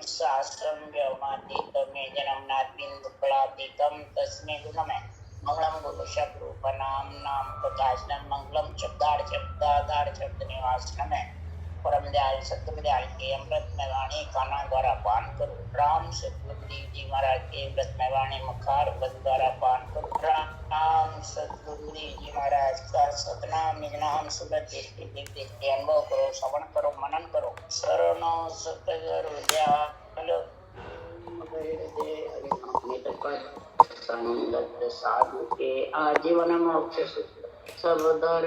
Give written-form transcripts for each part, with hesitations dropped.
शास्त्रम व्योमातीतमे जन्मनाद्बिन्दुफलातीतं तस्मै गुणमे मंगलम गुरु शब्दरूपनाम नाम प्रकाशनम मंगलम शब्दार्थ शब्द निवासनमे परम दयाल सतगुरु दयाल के अमृत में वाणी काना द्वारा पान करो। राम सतगुरु देव जी महाराज के अमृत में वाणी मुखार बंद द्वारा पान करो। राम सतगुरु देव जी महाराज का सतनाम निजनाम सुबह दृष्टि दिव्य के अनुभव करो, श्रवण करो, मनन करो। शरणो सतगुरु दयाल संगत साधु के आजीवन मोक्ष सब दर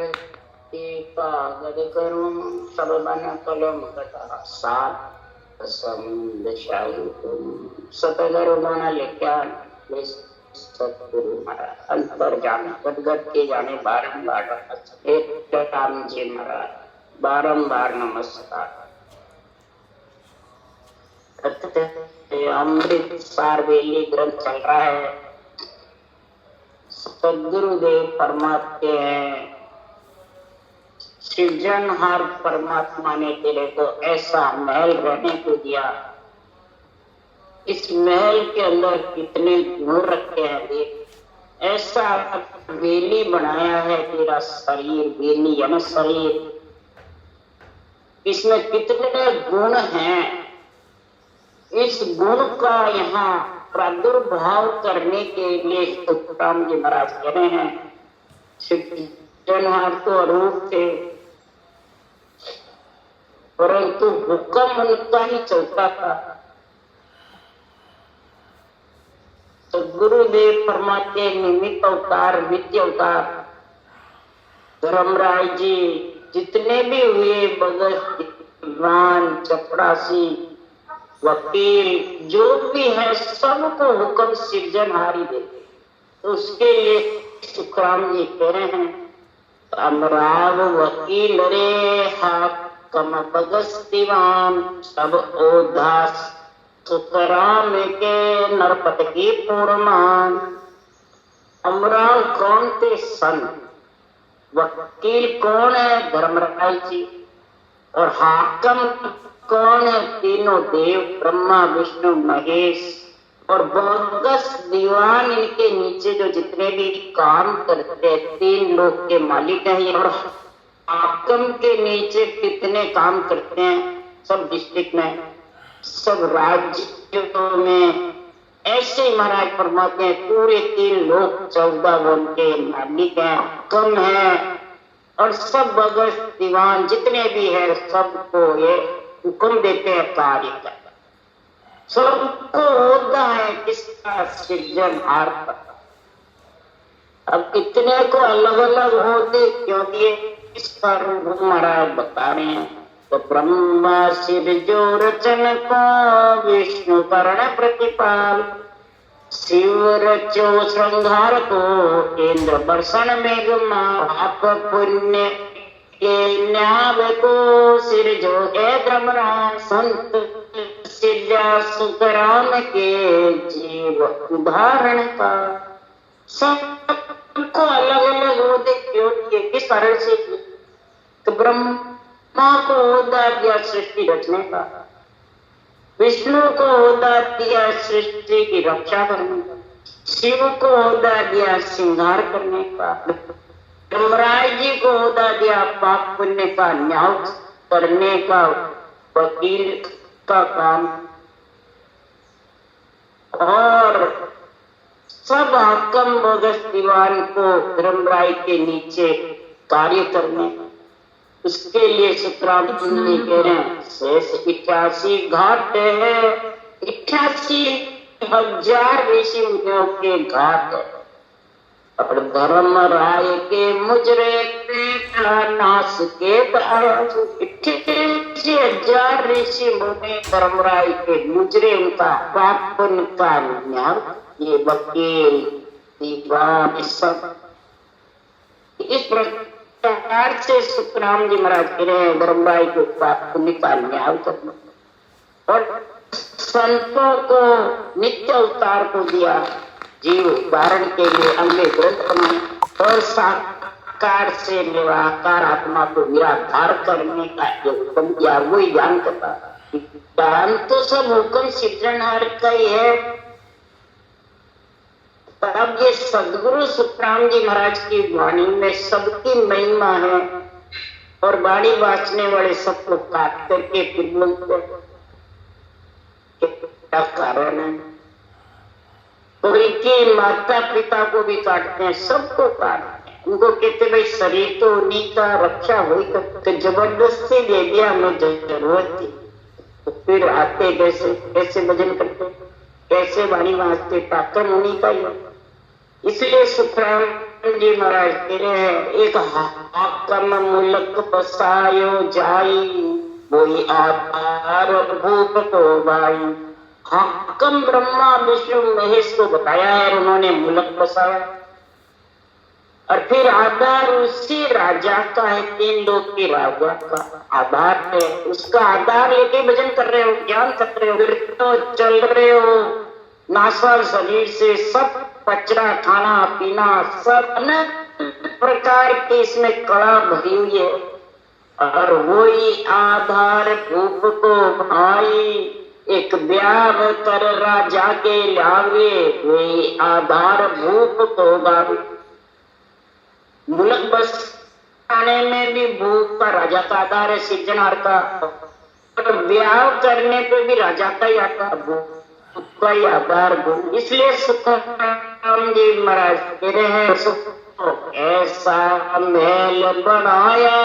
कागद करूं सब बन कलम कटा सात सतगुरु बना लिखा सतगुरु महाराज अंतर जाने गदगद के जाने बारंबार एक राम जी महाराज बारंबार नमस्कार। अमृत सारवेली ग्रंथ चल रहा है। सदगुरुदेव परमात्मा हैं, सृजनहार परमात्मा ने तेरे को ऐसा महल रहने को दिया। इस महल के अंदर कितने गुण रखे हैं देख। ऐसा वेली बनाया है तेरा शरीर, वेली यानी शरीर, इसमें कितने गुण हैं। इस गुण का यहाँ प्रादुर्भाव करने के लिए तुकाराम जी महाराज कह रहे हैं। सृजनहार तो अरूप थे, परंतु हुक्म उनका ही चलता था। तो गुरुदेव परमात्मा निमित्त अवतार, विद्य अवतार, धर्मराय जी जितने भी हुए, भगत, विद्वान, चपरासी, वकील, जो भी है, सबको हुक्म सृजनहारी देते। तो उसके लिए तुकाराम जी कह रहे हैं, अमराव वकील रे हाकम भगत दीवान सब ओदास तुकाराम के नरपत की पूर्णमान। अमराव कौन थे? संत। वकील कौन है? धर्मराय जी। और हाकम कौन है? तीनों देव, ब्रह्मा विष्णु महेश। और भगत दीवान, इनके नीचे जो जितने भी काम करते हैं, 3 लोग के मालिक हैं। और हाकम के नीचे कितने काम करते हैं? सब डिस्ट्रिक्ट में, सब राज्यों में। ऐसे महाराज परमात्मा पूरे 3 लोग 14 उनके मालिक हैं, हाकम है। और सब भगत दीवान जितने भी है, सबको ये हुक्म देते हैं कार्य का। सबको होता है किसका? सृजनहार का। अब इतने को अलग अलग होते क्यों दिए? इस पर महाराज बता रहे हैं। तो ब्रह्मा सिरजो रचन को विष्णु करण प्रतिपाल, शिव रचो श्रृंगार को इंद्र बर्षण मेघमा, पाप पुण्य के न्याय को सिरजो है धर्मराज, संत सिरजा सुतराम के जीव उदाहरण का। सबको अलग अलग होते क्यों दिए? किस कारण से? तो ब्रह्मा को होदा दिया सृष्टि रचने का, विष्णु को होदा दिया सृष्टि की रक्षा करने का, शिव को होदा दिया श्रृंगार करने का, धर्मराय जी को होदा दिया पाप पुण्य का न्याय करने का, वकील का काम। और सब हाकम भगत दीवान को धर्मराय के नीचे कार्य करने, उसके लिए सुतराम जी कह रहे हैं, शेष 88 घाट है, 88,000 ऋषि मुनियों के घाट है। और धर्मराय के मुजरे नाश के 88,000 ऋषि मुनि धर्मराय के मुजरे, उनका पाप उनका न्याय, ये वकील दीवान सब। इस प्रकार से सुतराम जी महाराज कह रहे हैं धर्मराय के पाप पुण्य का न्याय करना। और संतों को नित्य अवतार को दिया, जीव उदाहरण के लिए अगले ग्रंथ बनाए। और साकार से निराकार आत्मा को निराधार करने का जो हुक्म दिया, वही ज्ञान करता। दान तो सब हुक्म सिद्रनहार का ही है। तब ये सदगुरु सुखराम जी महाराज की वाणी में सबकी महिमा है और वाणी वाचने वाले सबको काट करके फिर बोलते क्या कारण है। तो इनकी माता पिता को भी काटते हैं, सबको काटते हैं। उनको कहते भाई शरीर तो उन्हीं का रक्षा हुई, तो जबरदस्ती दे दिया, हमें जरूरत थी। तो फिर आते कैसे कैसे भजन करते, कैसे वाणी वाचते, ताकत उन्हीं का ही। इसलिए सुखराम जी महाराज कह रहे हैं, एक हाकम मुलक बसायो जाई, वही आधार भूप को बाई। हाकम ब्रह्मा विष्णु महेश को बताया है, उन्होंने मुलक बसाया और फिर आधार उसी राजा का है, तीन लोग की राजा का आधार है। उसका आधार लेके भजन कर रहे हो, ज्ञान कर रहे हो, फिर तो चल रहे हो नासा शरीर से, सब कचरा खाना पीना सब अनेक प्रकार की इसमें कला भरी हुई है। और वही आधार भूप को भाई, एक ब्याह कर राजा के लावे, वही आधार भूप को भाई। मुलक बस आने में भी भूप का राजा का आधार है, सिद्धनार का। और ब्याह करने पे भी राजा का ही आता भूप का ही आधार भूप। इसलिए सुखराम जी महाराज कह रहे हैं, ऐसा महल बनाया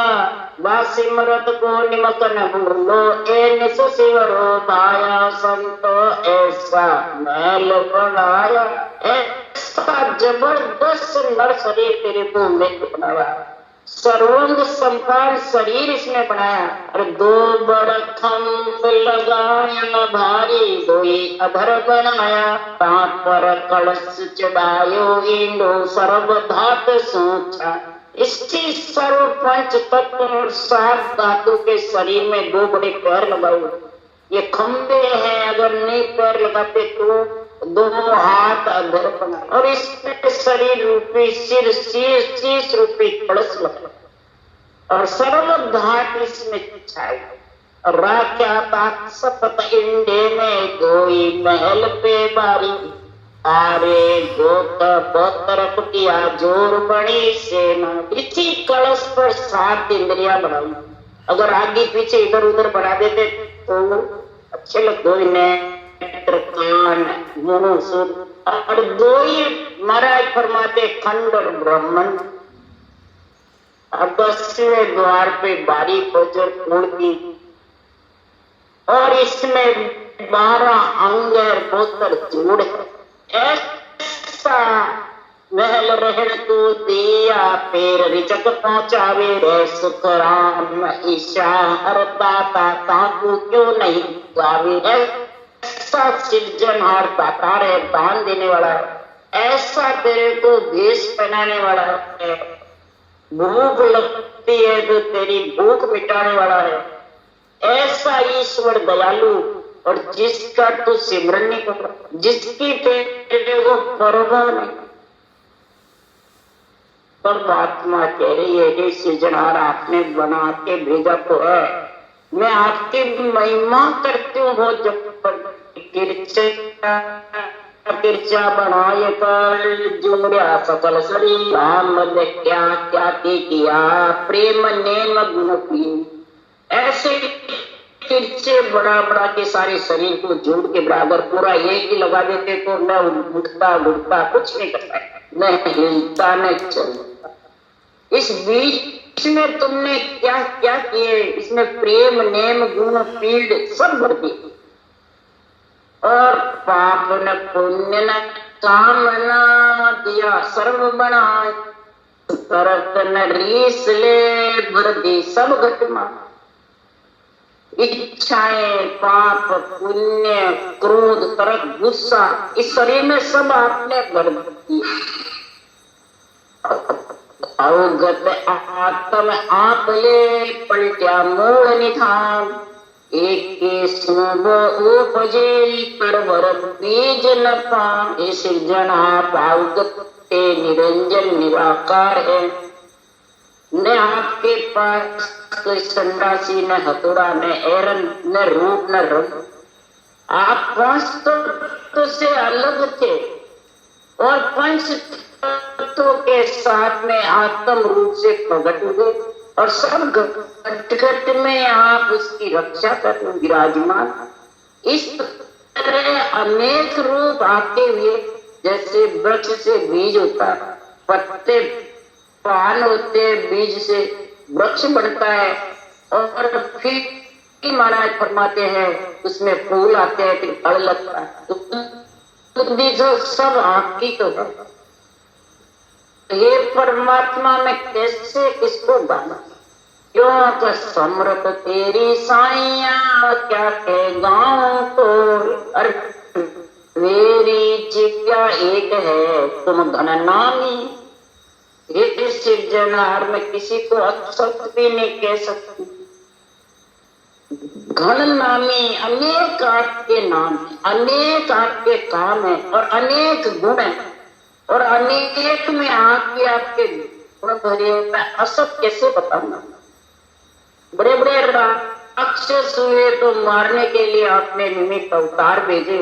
वासिमरत को निमक न भूलो, ए निस शिवरो भाया संतो। ऐसा महल बनाया, ऐसा जबरदस्त नर शरीर तेरे को मैं बनाया, सर्वांग संपान शरीर इसने बनाया। और दो बड़ खंभ लगाया भारी, दोई अधर बनाया, ताक पर कलश चढ़ायो इंदो, सर्व धात सोचा। इसकी सर्व पंच तत्व और सात धातु के शरीर में दो बड़े पैर लगाओ। ये खंभे हैं, अगर नहीं पैर लगाते तो दो हाथ अधर बना, और इसमें शरीर रूपी सिर शीश रूपी कलश लगा, और सर्व धात इसमें छाई। राख्या तात सपत इंडे में, कोई महल पे बारी, आरे गोत तरफ किया जोर बड़ी सेना। इसी कलश पर 7 इंद्रियां बनाई, अगर आगे पीछे इधर उधर बढ़ा देते तो अच्छे लगते। नेत्र कान मुंह सुन, और दो ही महाराज फरमाते खंड और ब्राह्मण। अब 10वें द्वार पे बारी पजर मूर्ति, और इसमें 12 अंग और 72 जोड़। ऐसा महल रहन को दिया, पैर रिचक पहुंचावे रे सुखराम ईशा हरता ताकू क्यों नहीं गावे। ऐसा सिरजनहार दातार है, दान देने वाला है, ऐसा तेरे को भेष पहनाने वाला है, भूख लगती है तो तेरी भूख मिटाने वाला है। ऐसा ईश्वर दयालु, और जिसका तू सिमरन नहीं कर, जिसकी तेरे को परवाह नहीं। परमात्मा कह रही है कि सृजनहार आपने बना के भेजा तो है, मैं आपकी महिमा करती हूँ। बहुत किरचा बनाए कर जोड़ा सकल शरीर, राम ने क्या क्या किया प्रेम नेम गुण की। ऐसे किरचे बड़ा बड़ा के सारे शरीर को जोड़ के बराबर पूरा एक ही लगा देते तो न उठता घुटता कुछ नहीं करता, न हिलता न चलता। इस बीच में तुमने क्या क्या किए, इसमें प्रेम नेम गुण पीड़ सब भर दिए, और पाप न पुण्य न काम न दिया सर्व बनाए, करत न रीस ले भर दी सब घटना। इच्छाएं पाप पुण्य क्रोध तरक गुस्सा इस शरीर में सब आपने भर दी। अवगत आत्म आप ले पलट्या मूल निधान, एक के सुब उपजे परवर बीज न पा। सृजनहार अवगत निरंजन निराकार है, न आपके पास कोई संडासी, न हथौड़ा, न एरन, न रूप, न रंग। आप पांच तत्व से अलग थे और पंच तत्वों के साथ में आत्म रूप से प्रकट हुए और सब घट घट में आप उसकी रक्षा कर विराजमान। इस तरह अनेक रूप आते हुए, जैसे वृक्ष से बीज होता है, पत्ते पान होते, बीज से वृक्ष बढ़ता है और फिर महाराज फरमाते हैं उसमें फूल आते हैं, फिर फल लगता है। तो सब आपकी तो है। ये परमात्मा में कैसे किसको बाना, क्यों समृत तेरी साइया क्या कह गाँव को। अरे मेरी जिज्ञा एक है तुम घन नामी। ये सिर्जनहार में किसी को असत भी नहीं कह सकती। घन नामी, अनेक आपके नाम है, अनेक आपके काम है और अनेक गुण है और अनेक में आपके गुण भरे। मैं असत कैसे बताऊंगा। बड़े बड़े राक्षस हुए तो मारने के लिए आपने निमित्त अवतार भेजे,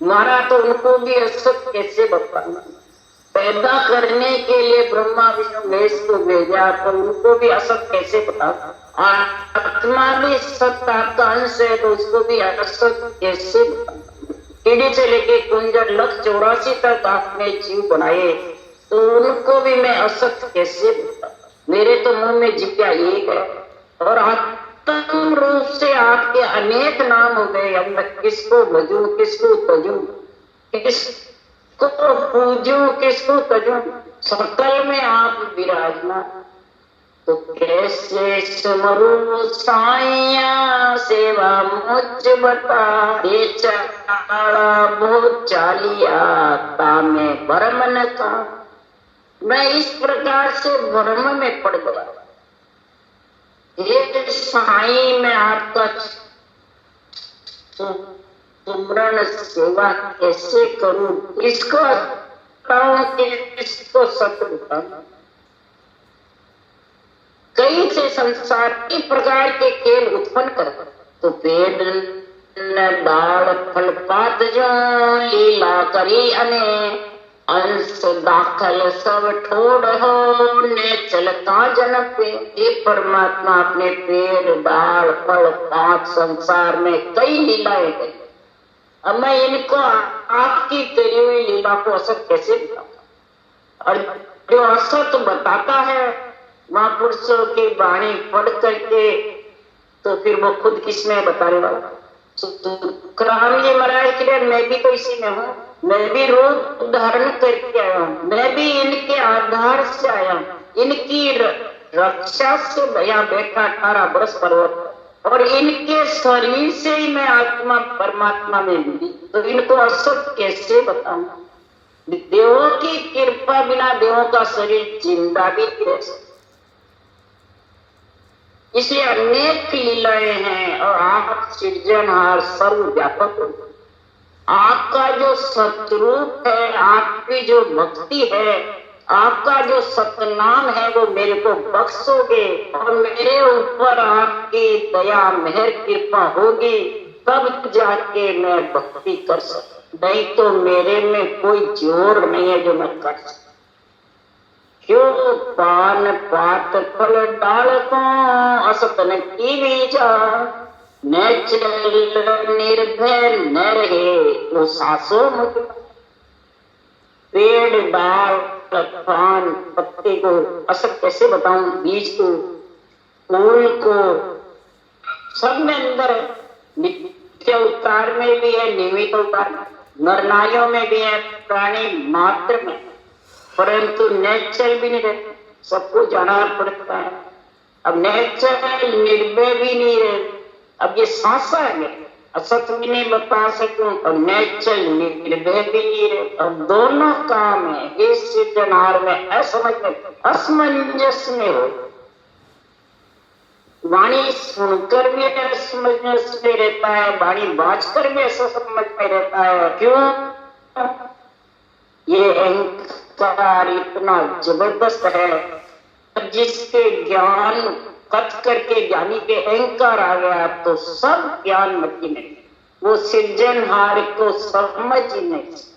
मारा तो उनको भी असत कैसे बताऊंगा। पैदा करने के लिए ब्रह्मा विष्णु महेश को भेजा तो उनको भी असत कैसे बताऊंगा। आत्मा भी सत्ता का अंश है तो उसको भी असत कैसे बताऊंगा। कीड़ी से लेके कुंजर 1,84 तक आपने जीव बनाए तो उनको भी मैं असत कैसे बताऊं। मेरे तो मुंह में जिज्ञा एक है और आत्म रूप से आपके अनेक नाम हो गए। अब मैं किसको भजूं, किसको तजूं, किसको पूजूं, किसको तजूं। सकल में आप विराजमान तो कैसे समरू साइया सेवा मुझ बता। बेचारा बहुत चालिया तामे भरम न का। मैं इस प्रकार से भ्रम में पड़ गया। ये साई में आपका सुमरण सेवा कैसे करूं, किसको बताऊं, किसको सत्य बताऊं। कई से संसार के प्रकार के खेल उत्पन्न कर तो पेड़ डाल फल पात जो लीला करी अने अंश दाखल सब ठोड़ हो ने चलता जन पे। ये परमात्मा अपने पेड़ डाल फल पात संसार में कई लीलाएं गई। अब मैं इनको आपकी करी हुई लीला को असत कैसे बताऊं। और जो असत बताता है महापुरुषों की वाणी पढ़ करके तो फिर वो खुद किसमें बताने वाला। जी महाराज के लिए मैं भी तो इसी में हूँ। मैं भी रूप धारण करके आया हूँ, मैं भी इनके आधार से आया हूँ, इनकी रक्षा से यहाँ बैठा 18 वर्ष पर्वत और इनके शरीर से ही मैं आत्मा परमात्मा में मिली तो इनको असत कैसे बताऊं। देवों की कृपा बिना देवों का शरीर जिंदा भी रह सकता। इसलिए अनेक लीलाएं हैं और आप सृजनहार सर्वव्यापक। आपका जो सतरूप है, आपकी जो भक्ति है, आपका जो सतनाम है वो मेरे को बख्शोगे और मेरे ऊपर आपकी दया मेहर कृपा होगी तब जाके मैं भक्ति कर सकूं। नहीं तो मेरे में कोई जोर नहीं है जो मैं कर सकूं। क्यों पान पात फल डाल को असतन की बीजा नेचुरल निर्भय न रहे वो सासों मुझ। पेड़ डाल पान पत्ते को असत कैसे बताऊं, बीज को फूल को सब में अंदर है। नित्य अवतार में भी है, निमित्त अवतार नर नारियों में भी है, प्राणी मात्र में, परंतु नेचर भी नहीं रहता, सबको जाना पड़ता है। अब नेचर निर्भय भी नहीं रहे। अब ये सांसा है, असत भी नहीं बता सकूं और नेचर निर्भय भी नहीं रहे। अब दोनों काम है इस सृजनहार में असमझ में असमंजस में हो। वाणी सुनकर भी असमंजस में रहता है, वाणी बाजकर भी असमझ में रहता है। क्यों? ये अहंकार इतना जबरदस्त है जिसके ज्ञान कथ करके ज्ञानी के अहंकार आ गया तो सब ज्ञान मति नहीं, वो सृजनहार को समझ ही नहीं।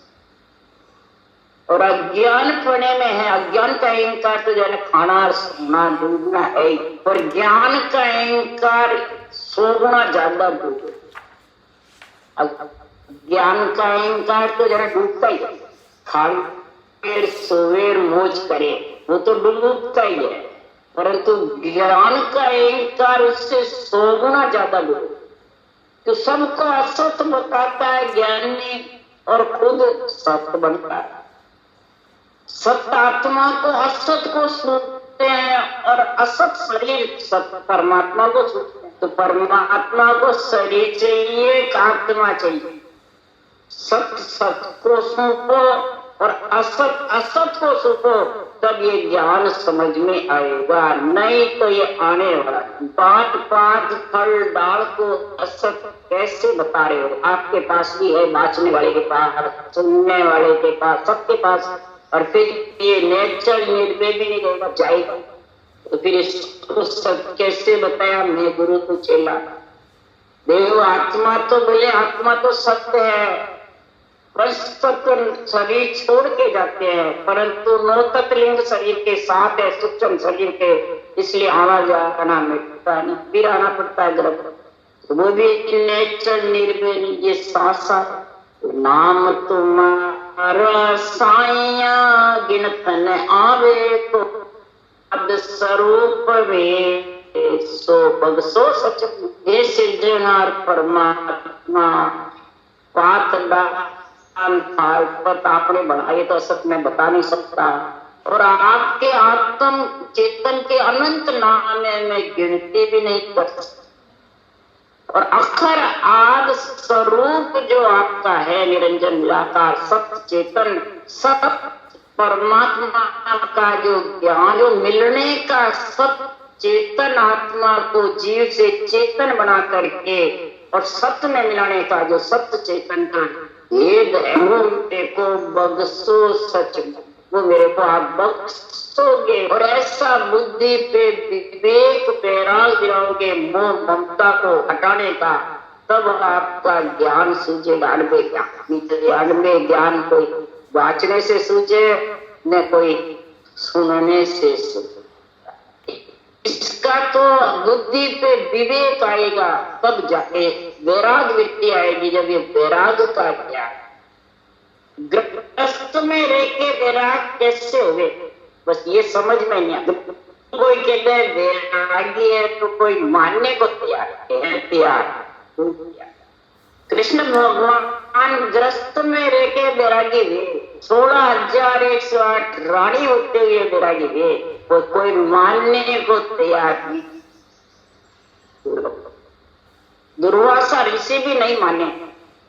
और अज्ञान पड़े में है, अज्ञान का अहंकार तो जो है खाना सोना डूबना है, और ज्ञान का अहंकार सोना ज्यादा डूबे। ज्ञान का अहंकार तो जरा डूबता ही है, खावेर सोवेर मौज करे वो तो डूबता ही है, परंतु ज्ञान का अहंकार उससे 100 गुना ज्यादा डूबे। तो सबको असत बताता है ज्ञानी और खुद सत्य बनता है। सत्य आत्मा को असत को सुनते हैं और असत शरीर सत्य परमात्मा को सुनते हैं। तो परमात्मा को शरीर चाहिए, आत्मा चाहिए। सत्य सत्य को सुनो और असत असत को सुनो, तब ये ज्ञान समझ में आएगा, नहीं तो ये आने वाला। बात बात फल डाल को असत कैसे बता रहे हो? आपके पास भी है, बांचने वाले के पास, सुनने वाले के पास, सबके पास। और फिर ये नेचर निर्भय भी नहीं रहेगा, जाएगा। तो फिर इसको सत्य कैसे बताया? मैं गुरु तो चेला। देव आत्मा तो बोले आत्मा तो सत्य है, शरीर छोड़ के जाते हैं, परंतु नौ तत्लिंग शरीर के साथ है, सूक्ष्म शरीर के, इसलिए आना जाना मिटता नहीं, फिर आना पड़ता है ग्रह। तो वो भी नेचर निर्भय, ये सासा नाम तुम्हारा साइया गिनत न आवे तो अब स्वरूप में सो भग सो सच। हे सृजनहार परमात्मा पात आपने बनाए तो असत में बता नहीं सकता, और आपके आत्म चेतन के अनंत नाम में गिनती भी नहीं कर सकता। और अक्षर आद स्वरूप जो आपका है निरंजन निराकार सत्य चेतन, सत्य परमात्मा का जो ज्ञान, जो मिलने का सत्य चेतन आत्मा को जीव से चेतन बना करके और सत्य में मिलाने का जो सत्य चेतन का भेद है, वो मेरे को बख्शो सच, वो मेरे को आप बख्शोगे। और ऐसा बुद्धि पे विवेक पैराग दिलाओगे, मोह ममता को हटाने का, तब आपका ज्ञान सूझेगा। अनबे ज्ञान कोई वाचने से सूझे न कोई सुनने से सूझे। इसका तो बुद्धि पे विवेक आएगा, तब जाके वैराग वृत्ति आएगी। जब ये वैराग का ज्ञान, ग्रस्त में रह के वैराग कैसे हुए, बस ये समझ में नहीं आता। कोई कहते हैं वैरागी है तो कोई मानने को तैयार है, तैयार। कृष्ण भगवान ग्रस्त में रह के वैरागी हुए, 16,108 रानी होते हुए वैरागी हुए, कोई मानने को तैयार नहीं। दुर्वासा ऋषि भी नहीं माने।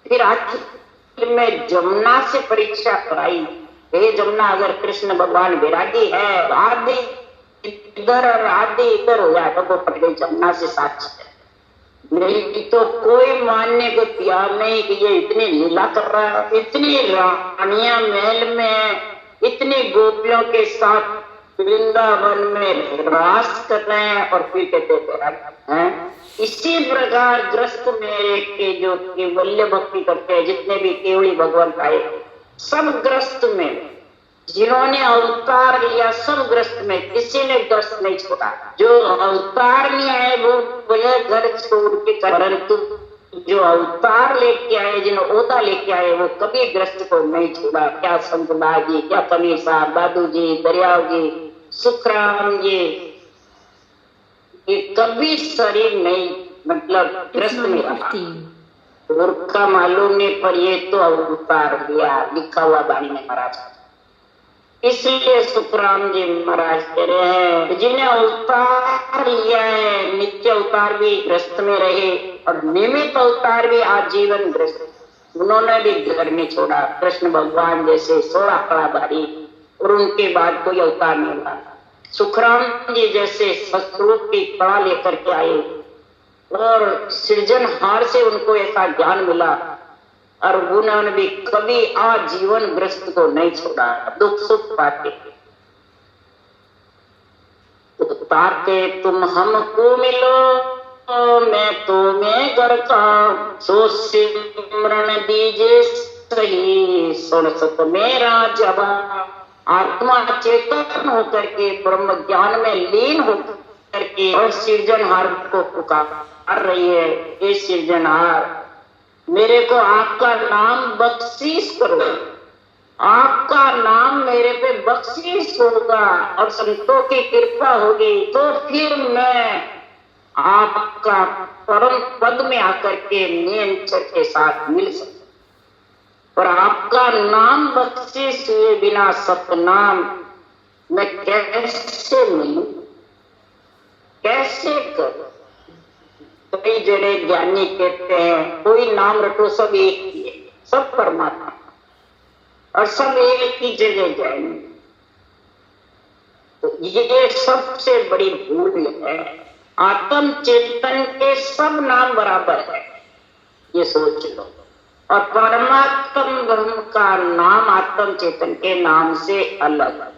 फिर आखिर में जमुना से परीक्षा कराई, हे जमुना अगर कृष्ण भगवान वैरागी है, आदि इधर और आदि इधर हो जाए, तो वो पट गई जमुना से साक्षी है। नहीं तो कोई मानने को तैयार नहीं कि ये इतनी लीला कर रहा है, इतनी रानियां महल में, इतनी गोपियों के साथ वृंदावन में रास कर रहे हैं, और फिर कहते हैं। इसी प्रकार ग्रस्त मेरे के जो केवल्य भक्ति करते हैं, जितने भी केवली भगवंत आए, सब ग्रस्त में, जिन्होंने अवतार लिया सब ग्रस्त में, किसी ने ग्रस्त नहीं छोड़ा। जो अवतार नहीं आए वो बोले घर छोड़ के, परंतु जो अवतार लेके आए, जिन्होंने ओदा लेके आए, वो कभी ग्रस्त को नहीं छोड़ा। क्या संत बाजी, क्या कबीर साहब, दादू जी, दरियाव जी, सुखराम जी, ये कभी शरीर नहीं, मतलब ग्रस्त में रहा। का मालूम नहीं, पर ये तो अवतार लिया, लिखा हुआ बाणी में महाराज। इसलिए सुखराम जी महाराज कह रहे हैं, जिन्हें अवतार लिया है, नित्य अवतार भी ग्रस्त में रहे और निमित्त अवतार भी आजीवन ग्रस्त, उन्होंने भी घर में छोड़ा। कृष्ण भगवान जैसे 16 कला बारी, और उनके बाद कोई अवतार नहीं हुआ। सुखराम जी जैसे स्वरूप की कला लेकर के आए, और सृजनहार से उनको ऐसा ज्ञान मिला, और उन्होंने भी कभी आजीवन ग्रस्त को नहीं छोड़ा, दुख सुख पाते। ताके तुम हमको मिलो, मैं तो मैं घर का, सो सिमरन दीजिए सही, सुन सत मेरा जवाब। आत्मा चेतन होकर के ब्रह्म ज्ञान में लीन होकर करके और सृजनहार को पुकार रही है, हे सृजनहार, मेरे को आपका नाम बख्शीश करो, आपका नाम मेरे पे बख्शीश होगा और संतों की कृपा होगी तो फिर मैं आपका परम पद में आकर के नियंत्रण के साथ मिल सकता। पर आपका नाम बख्शीश हुए बिना सतनाम मैं कैसे मिलूं, कैसे करूं? कई जड़े ज्ञानी कहते हैं कोई नाम रटो सब एक ही है, सब परमात्मा और सब एक ही जगह जाएंगे। तो ये सबसे बड़ी भूल है। आत्म चेतन के सब नाम बराबर है, ये सोच लो। और परमात्म ब्रह्म का नाम आत्म चेतन के नाम से अलग है।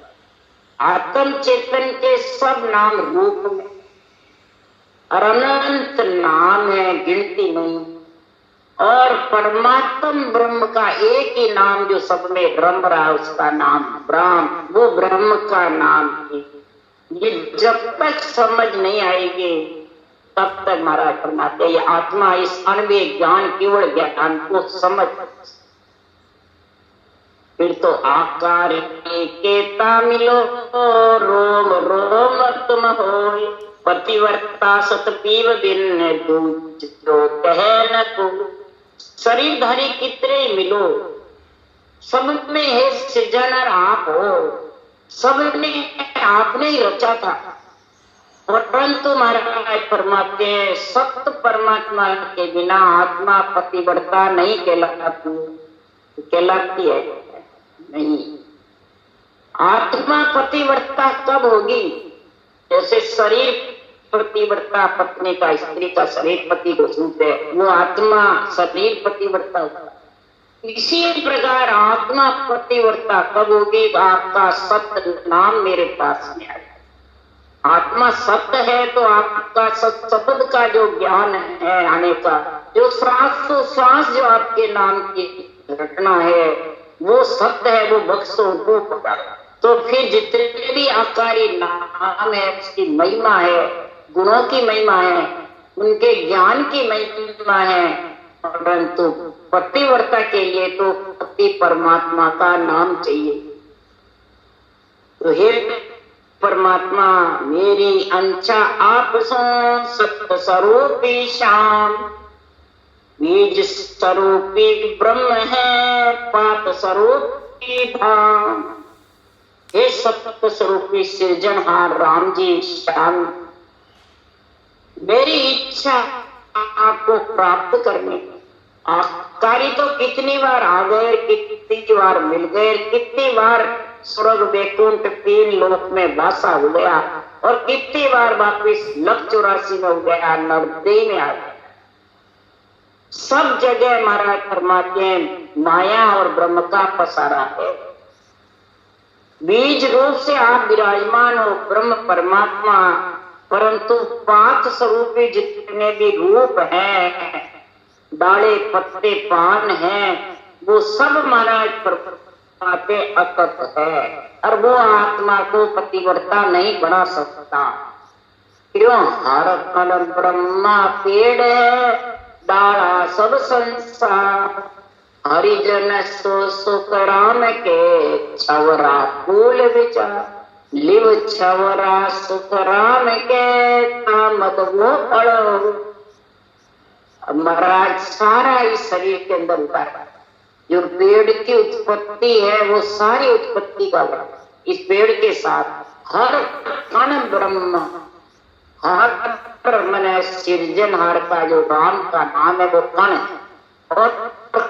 आत्म चेतन के सब नाम रूप में और अनंत नाम है, गिनती नहीं। और परमात्म ब्रह्म का एक ही नाम जो सब में रम रहा है उसका नाम ब्रह्म, वो ब्रह्म का नाम है। ये जब तक समझ नहीं आएगी तब तक महाराज फरमाते ये आत्मा इस अनवे ज्ञान केवल ज्ञान को समझ, फिर तो आकार केता मिलो, रोम रोम तुम हो, पतिवर्ता सत पीव बिन दूज जो कह न को। शरीरधारी कितने मिलो, सब में है सृजनहार आप हो, सब ने आपने ही रचा था। परंतु महाराज परमात्मा सत्य परमात्मा के बिना आत्मा पतिवर्ता नहीं कहलाती है नहीं। आत्मा पतिवर्ता कब होगी? जैसे शरीर पतिवर्ता पत्नी का, स्त्री का शरीर पति को छूट है, वो आत्मा शरीर पतिवर्ता होगा। इसी प्रकार आत्मा पतिवर्ता कब होगी? आपका सत्य नाम मेरे पास में आए। आत्मा सत्य है तो आपका सत्य शब्द का जो ज्ञान है आने का, जो श्वास तो श्वास जो आपके नाम की घटना है वो सत्य है, वो बख्शो वो पकड़ो। तो फिर जितने भी आकारी नाम है उसकी महिमा है, गुणों की महिमा है, उनके ज्ञान की महिमा है। परंतु पतिव्रता के लिए तो पति परमात्मा का नाम चाहिए। तो हे परमात्मा मेरी अंचा आप सो सत्य स्वरूपी श्याम, बीज स्वरूपी ब्रह्म है पात स्वरूपी धाम। हे सत्य स्वरूपी सृजनहार राम जी श्याम, मेरी इच्छा आपको प्राप्त करने की। आकारी तो कितनी बार आ गए, कितनी बार मिल गए, कितनी बार स्वर्ग वैकुंठ तीन लोक में वासा हो गया और कितनी बार वापिस लख 84 में हो गया, नवदेह में आ गया। सब जगह महाराज फरमाते हैं माया और ब्रह्म का पसारा है। बीज रूप से आप विराजमान हो ब्रह्म परमात्मा, परंतु पांच स्वरूपी जितने भी रूप हैं, डाले पत्ते पान हैं, वो सब महाराज परमात्मा अकत है और वो आत्मा को पतिव्रता नहीं बना सकता। क्यों? हर कण ब्रह्मा पेड़ है, डाला सब संसार, हरिजन सो सुख राम के, छवरा फूल विचार, लिव छवरा सुख राम के, तामद वो पढ़ो। महाराज सारा इस शरीर के अंदर उतारा, जो पेड़ की उत्पत्ति है वो सारी उत्पत्ति का वर्णन इस पेड़ के साथ। हर कण ब्रह्म, हर मन सृजनहार का जो राम का नाम है वो कण है और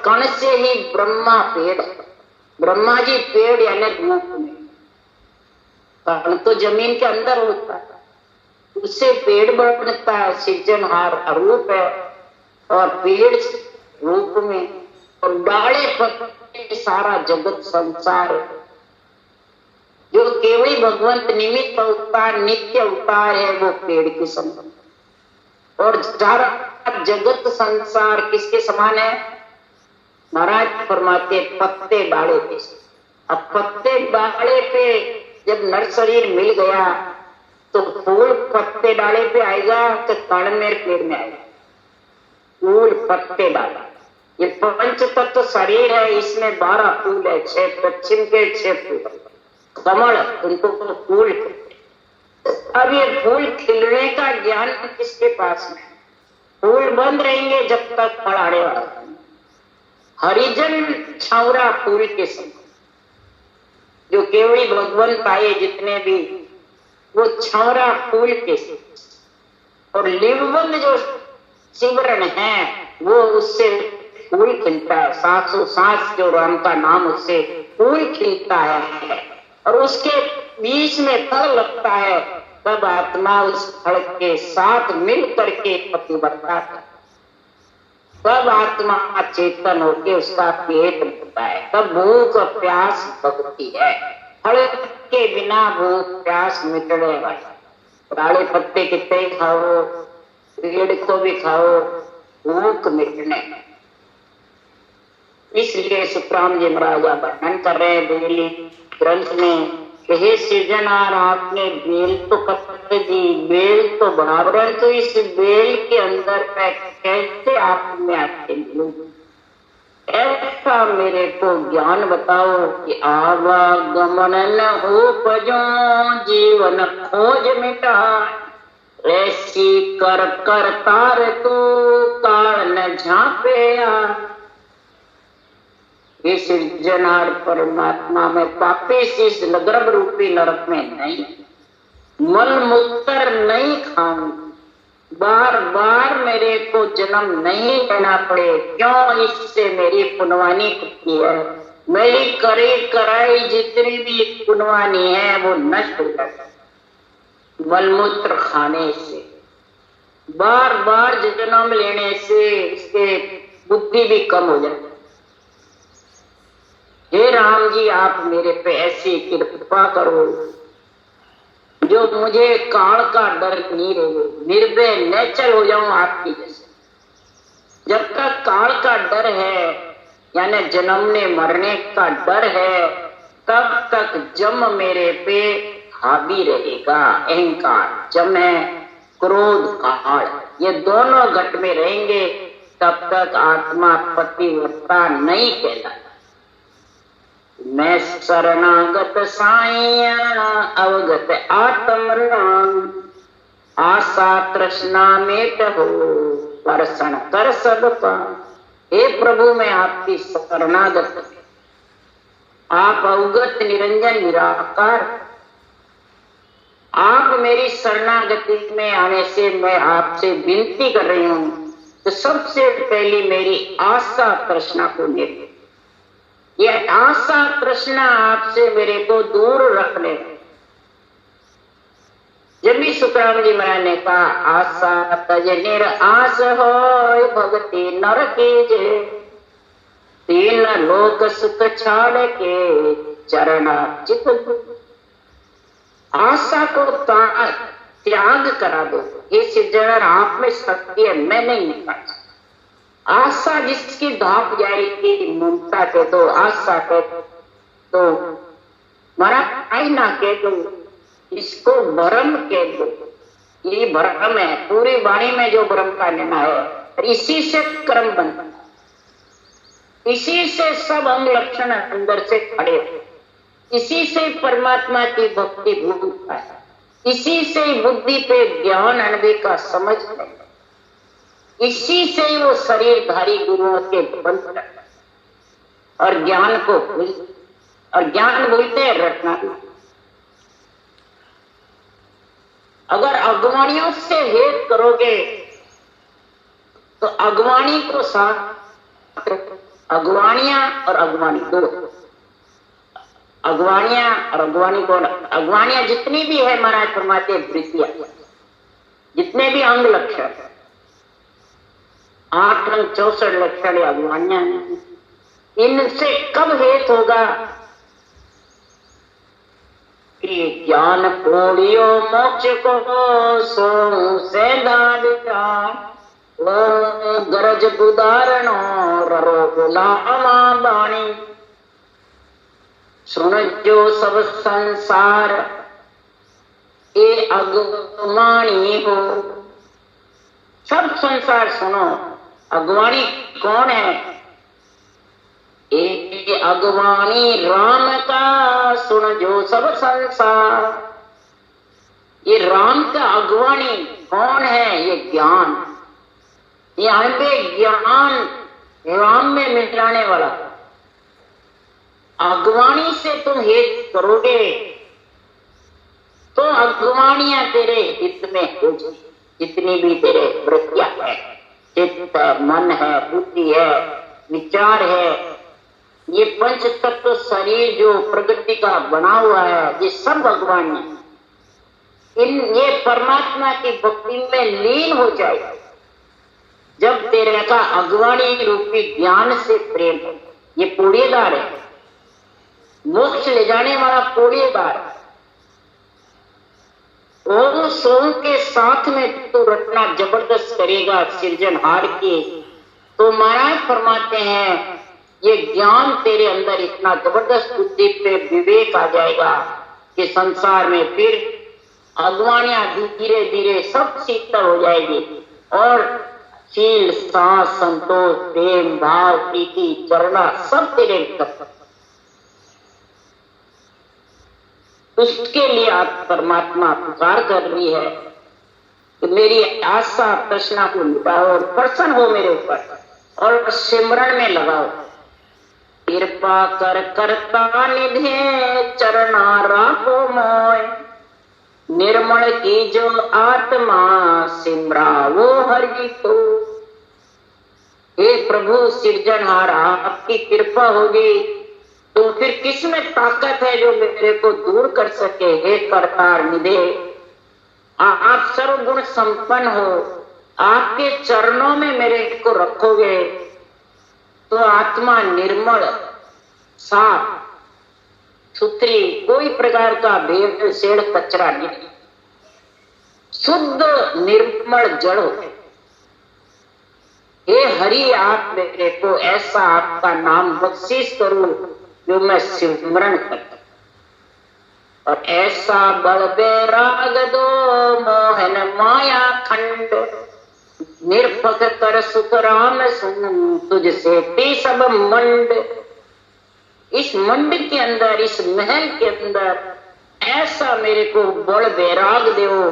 कण से ही ब्रह्मा पेड़, ब्रह्मा जी पेड़ यानी रूप में। कण तो जमीन के अंदर होता है, उससे पेड़ बनता है, सृजनहार रूप है और पेड़ रूप में और डाले पत्ते सारा जगत संसार। जो केवल भगवंत निमित्त अवतार नित्य अवतार है वो पेड़ के समान, और सारा जगत संसार किसके समान है? महाराज फरमाते पत्ते बाड़े पे। अब पत्ते बाड़े पे जब नर शरीर मिल गया तो फूल पत्ते डाले पे आएगा तो कणमेर पेड़ में आएगा। फूल पत्ते डाला, ये पंच तत्व शरीर है, इसमें 12 फूल है, 6 पश्चिम के 6 फूल कमल, उनको तो फूल। अब ये फूल खिलने का ज्ञान किसके पास में? फूल बंद रहेंगे जब तक फल आने वाला। हरिजन छावरा फूल के समान, जो केवल भगवान पाए जितने भी वो छावरा फूल के समान, और लिवबंद जो शिवरण है वो उससे फूल खिलता है। 700 जो राम का नाम उससे फूल खिलता है, और उसके बीच में फल लगता है, तब आत्मा उस फल के साथ मिल करके पति बनता है। तब आत्मा चेतन होके उसका पेट भरता है, तब भूख और प्यास भगती है। फल के बिना भूख प्यास मिटने वाला। काले पत्ते कितने खाओ, पेड़ को भी खाओ, भूख मिटने। इसलिए सुखराम जी महाराज वर्णन कर रहे हैं बेली ग्रंथ में, हे सृजनहार आपने बेल तो पत्ते दी, बेल तो बराबर है, तो इस बेल के अंदर कैसे आप में आते मिलूं? ऐसा मेरे को ज्ञान बताओ कि आवागमन न हो पजो, जीवन खोज मिटा, ऐसी कर कर तार तू काल न झांपे आ। इस सृजनहार परमात्मा में पापी इस गर्भ रूपी नरक में नहीं, मल मूत्र नहीं खाऊं, बार बार मेरे को जन्म नहीं लेना पड़े। क्यों? इससे मेरी पुण्यवानी होती है, मेरी करे कराई जितनी भी पुण्यवानी है वो नष्ट हो जाती है। मलमूत्र खाने से, बार बार जन्म लेने से इसके बुद्धि भी कम हो जाती है। हे राम जी आप मेरे पे ऐसी कृपा करो जो मुझे काल का डर नहीं रहे, निर्भय निश्चल हो जाऊं आपकी जैसे। जब तक काल का डर है यानी जन्मने मरने का डर है, तब तक जम मेरे पे हावी रहेगा। अहंकार जम है, क्रोध काल, ये दोनों घट में रहेंगे, तब तक आत्मा पतिव्रता नहीं कहलाती। मैं शरणागत साईं अवगत आत्म राम, आशा तृष्णा मेट हो दर्शन कर सबका। हे प्रभु मैं आपकी शरणागत, आप अवगत निरंजन निराकार, आप मेरी शरणागति में आने से मैं आपसे विनती कर रही हूं, तो सबसे पहली मेरी आशा तृष्णा को मेरे, ये आशा तृष्णा आपसे मेरे को दूर रखने। जब भी सुखराम जी महाराज ने कहा आशा तज निराश हो भक्ति नर कीजे, 3 लोक सुख छाड़ के चरण चित, आशा को त्याग करा दो। ये सिद्धर आप में शक्ति है, मैं नहीं निकाल। आशा जिसकी धाप जाएगी, ममता के दो, आशा के दो, मरा आईना के दो, इसको भ्रम के दो। ये भ्रम है, पूरी वाणी में जो भ्रम का लेना है, इसी से कर्म बनता है, इसी से सब अंग लक्षण अंदर से खड़े, इसी से परमात्मा की भक्ति भूलता है, इसी से बुद्धि पे ज्ञान अनुभव का समझ है, इसी से वो शरीरधारी गुरुओं के बंध करता है और ज्ञान को भूल, और ज्ञान भूलते हैं रटना। अगर अगवानियों से हेत करोगे तो अगवानी को साथ, अगवानियां और अगवानी दो, अगवानियां और अगवानी को, अगवानियां जितनी भी है महाराज फरमाते वृत्तियां, जितने भी अंग लक्षण 8 अंग 64 लक्षण अगवानियां हैं, इनसे कब हेत होगा? कि ज्ञान कोड़ियो मोक्ष को सो से धारिया ओ गरज उदाहरणो ररो गुलामा बाणी सुन जो सब संसार ए अगवाणी हो। सब संसार सुनो, अगवाणी कौन है? ए अगवाणी राम का सुन जो सब संसार। ये राम का अगवाणी कौन है? ये ज्ञान, ये अनबे ज्ञान राम में मिलाने वाला। अगवाणी से तुम हेत करोगे तो अगवाणियां तेरे हित में हो जाएगी। जितनी भी तेरे वृत्तियां है, चित्त है, मन है, बुद्धि है, विचार है, ये पंच तत्व शरीर जो प्रकृति का बना हुआ है, ये सब अगवाणी ये परमात्मा की भक्ति में लीन हो जाए। जब तेरे का अगवाणी रूपी ज्ञान से प्रेम हो, ये पूड़ेदार है, मोक्ष ले जाने वाला पूड़ेदार है। ओम सोम के साथ में तो रटना जबरदस्त करेगा सृजनहार के, तो महाराज फरमाते हैं ये ज्ञान तेरे अंदर इतना जबरदस्त बुद्धि पे विवेक आ जाएगा कि संसार में फिर अगवानियां धीरे धीरे सब शीतल हो जाएगी और शील, साहस, संतोष, प्रेम, भाव, प्रीति, करुणा सब तेरे अंदर। उसके लिए आप परमात्मा पुकार कर रही है कि मेरी आशा तृष्णा को मिटाओ और प्रसन्न हो मेरे ऊपर और सिमरन में लगाओ। कृपा कर करता निधे चरणा राखो मोय, निर्मल की जो आत्मा सिमरा वो हरि को। हे प्रभु सिरजनहार, आपकी कृपा होगी तो फिर किस में ताकत है जो मेरे को दूर कर सके। हे करतार निधे, आप सर्वगुण संपन्न हो, आपके चरणों में मेरे को रखोगे तो आत्मा निर्मल, साफ सुथरी, कोई प्रकार का भेद सेड़ कचरा नहीं, शुद्ध निर्मल जड़ हो। हे हरि, आप मेरे को ऐसा आपका नाम बख्शीश करो जो मैं सिमरण करता, और ऐसा बल बैराग दो मोहन माया खंड, निरपक कर सुख राम सुन तुझसे ती सब मंड। इस मंड के अंदर, इस महल के अंदर ऐसा मेरे को बल बैराग दो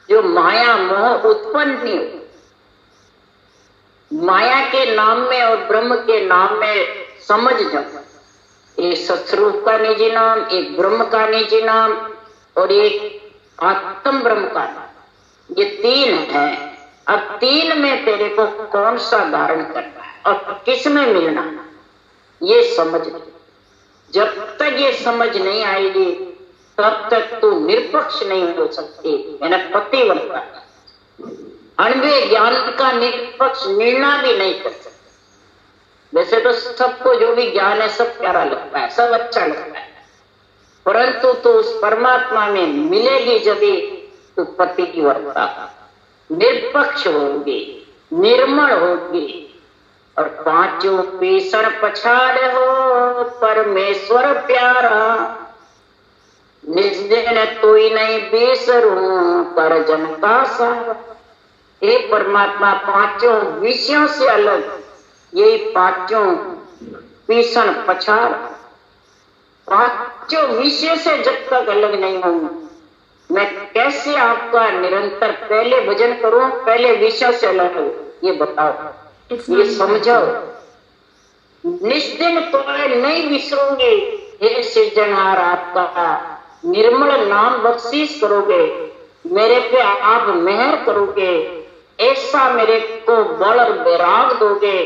जो माया मोह उत्पन्न नहीं हो। माया के नाम में और ब्रह्म के नाम में समझ जाओ। एक सत्स्वरूप का निजी नाम, एक ब्रह्म का निजी नाम और एक आत्म ब्रह्म का नाम, ये तीन है। अब तीन में तेरे को कौन सा धारण करना है और किस में मिलना है, ये समझ। जब तक ये समझ नहीं आएगी तब तक तू निरपक्ष नहीं हो सकती। मैंने पतिव्रता अनवे ज्ञान का निरपक्ष निर्णय भी नहीं कर सकते। वैसे तो सबको जो भी ज्ञान है सब प्यारा लगता है, सब अच्छा लगता है, परंतु तो उस परमात्मा में मिलेगी जब तो पति की वर्ता निरपक्ष होगी, निर्मल होगी और पांचों पीसण पछाड़ हो परमेश्वर प्यारा। निज दिन तोई नहीं बेसरू पर जन का सारा। हे परमात्मा, पांचों विषयों से अलग, यही पांचों पीसण पछाड़, पांचों विषय से जब तक अलग नहीं हूं मैं कैसे आपका निरंतर पहले भजन करूं, पहले विषय से अलग हो, ये बताओ, ये समझो। निष्दिन तो नहीं विसरूंगी। हे सृजनहार, आपका निर्मल नाम बख्शीश करोगे, मेरे पे आप मेहर करोगे, ऐसा मेरे को बल और वैराग दोगे,